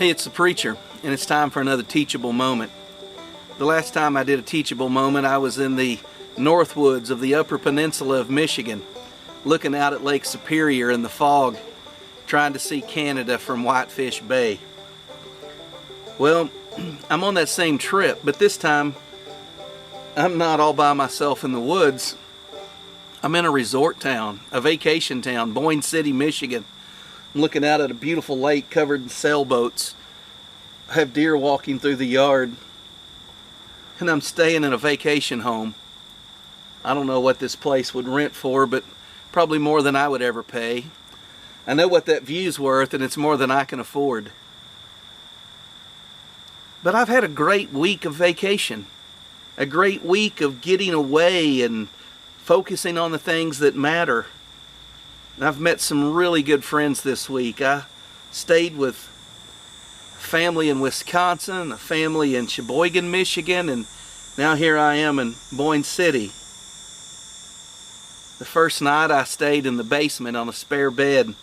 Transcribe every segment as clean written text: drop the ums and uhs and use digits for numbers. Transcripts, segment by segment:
Hey, it's the preacher, and it's time for another teachable moment. The last time I did a teachable moment, I was in the Northwoods of the Upper Peninsula of Michigan, looking out at Lake Superior in the fog, trying to see Canada from Whitefish Bay. Well, I'm on that same trip, but this time I'm not all by myself in the woods. I'm in a resort town, a vacation town, Boyne City, Michigan. I'm looking out at a beautiful lake covered in sailboats. I have deer walking through the yard. And I'm staying in a vacation home. I don't know what this place would rent for, but probably more than I would ever pay. I know what that view's worth, and it's more than I can afford. But I've had a great week of vacation. A great week of getting away and focusing on the things that matter. And I've met some really good friends this week. I stayed with family in Wisconsin, a family in Sheboygan, Michigan, and now here I am in Boyne City. The first night I stayed in the basement on a spare bed.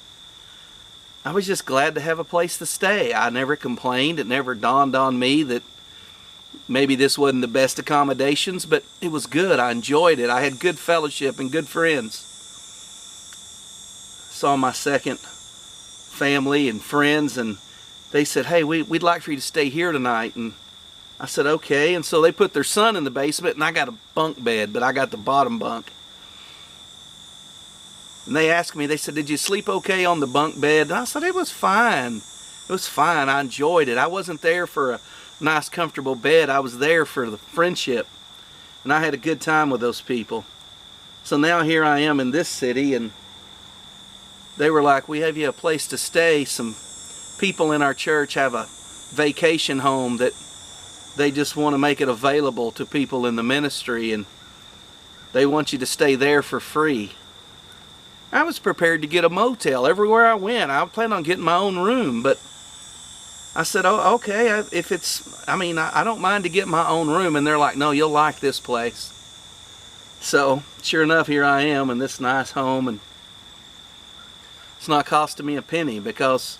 I was just glad to have a place to stay. I never complained. It never dawned on me that maybe this wasn't the best accommodations, but it was good. I enjoyed it. I had good fellowship and good friends. Saw my second family and friends, and they said, hey, we'd like for you to stay here tonight. And I said, okay. And so they put their son in the basement, and I got a bunk bed, but I got the bottom bunk. And they asked me, they said, did you sleep okay on the bunk bed? And I said, it was fine. It was fine. I enjoyed it. I wasn't there for a nice, comfortable bed. I was there for the friendship. And I had a good time with those people. So now here I am in this city, and they were like, we have you a place to stay. Some people in our church have a vacation home that they just want to make it available to people in the ministry, and they want you to stay there for free. I was prepared to get a motel everywhere I went. I planned on getting my own room, but I said, oh, okay, I don't mind to get my own room. And they're like, no, you'll like this place. So sure enough, here I am in this nice home, and it's not costing me a penny because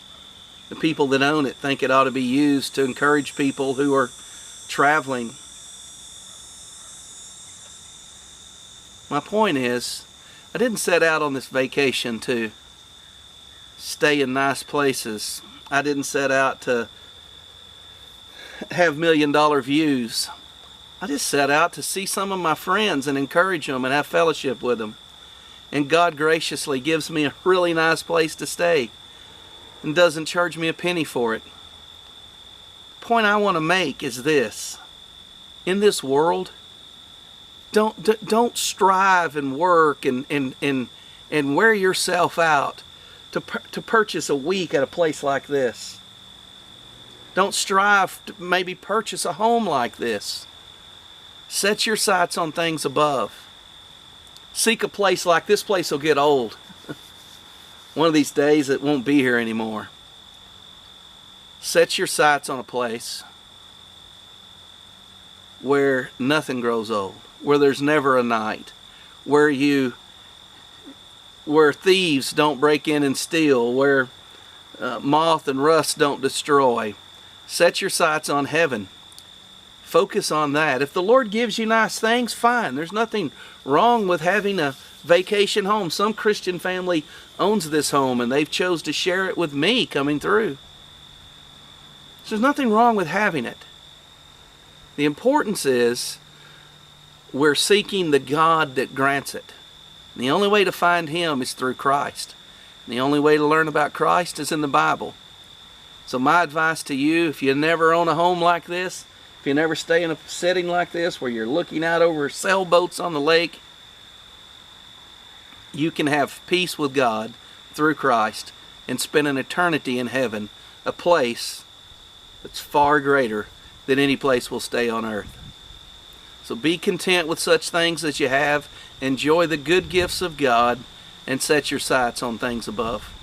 the people that own it think it ought to be used to encourage people who are traveling. My point is, I didn't set out on this vacation to stay in nice places. I didn't set out to have million-dollar views. I just set out to see some of my friends and encourage them and have fellowship with them. And God graciously gives me a really nice place to stay and doesn't charge me a penny for it. The point I want to make is this. In this world, don't strive and work and wear yourself out to purchase a week at a place like this. Don't strive to maybe purchase a home like this. Set your sights on things above. Seek a place like this. Place will get old. One of these days it won't be here anymore. Set your sights on a place where nothing grows old, where there's never a night, where thieves don't break in and steal, where moth and rust don't destroy. Set your sights on heaven. Focus on that. If the Lord gives you nice things, fine. There's nothing wrong with having a vacation home. Some Christian family owns this home, and they've chose to share it with me coming through. So there's nothing wrong with having it. The importance is we're seeking the God that grants it. And the only way to find Him is through Christ. And the only way to learn about Christ is in the Bible. So my advice to you, if you never own a home like this, if you never stay in a setting like this where you're looking out over sailboats on the lake, you can have peace with God through Christ and spend an eternity in heaven, a place that's far greater than any place we'll stay on earth. So be content with such things as you have, enjoy the good gifts of God, and set your sights on things above.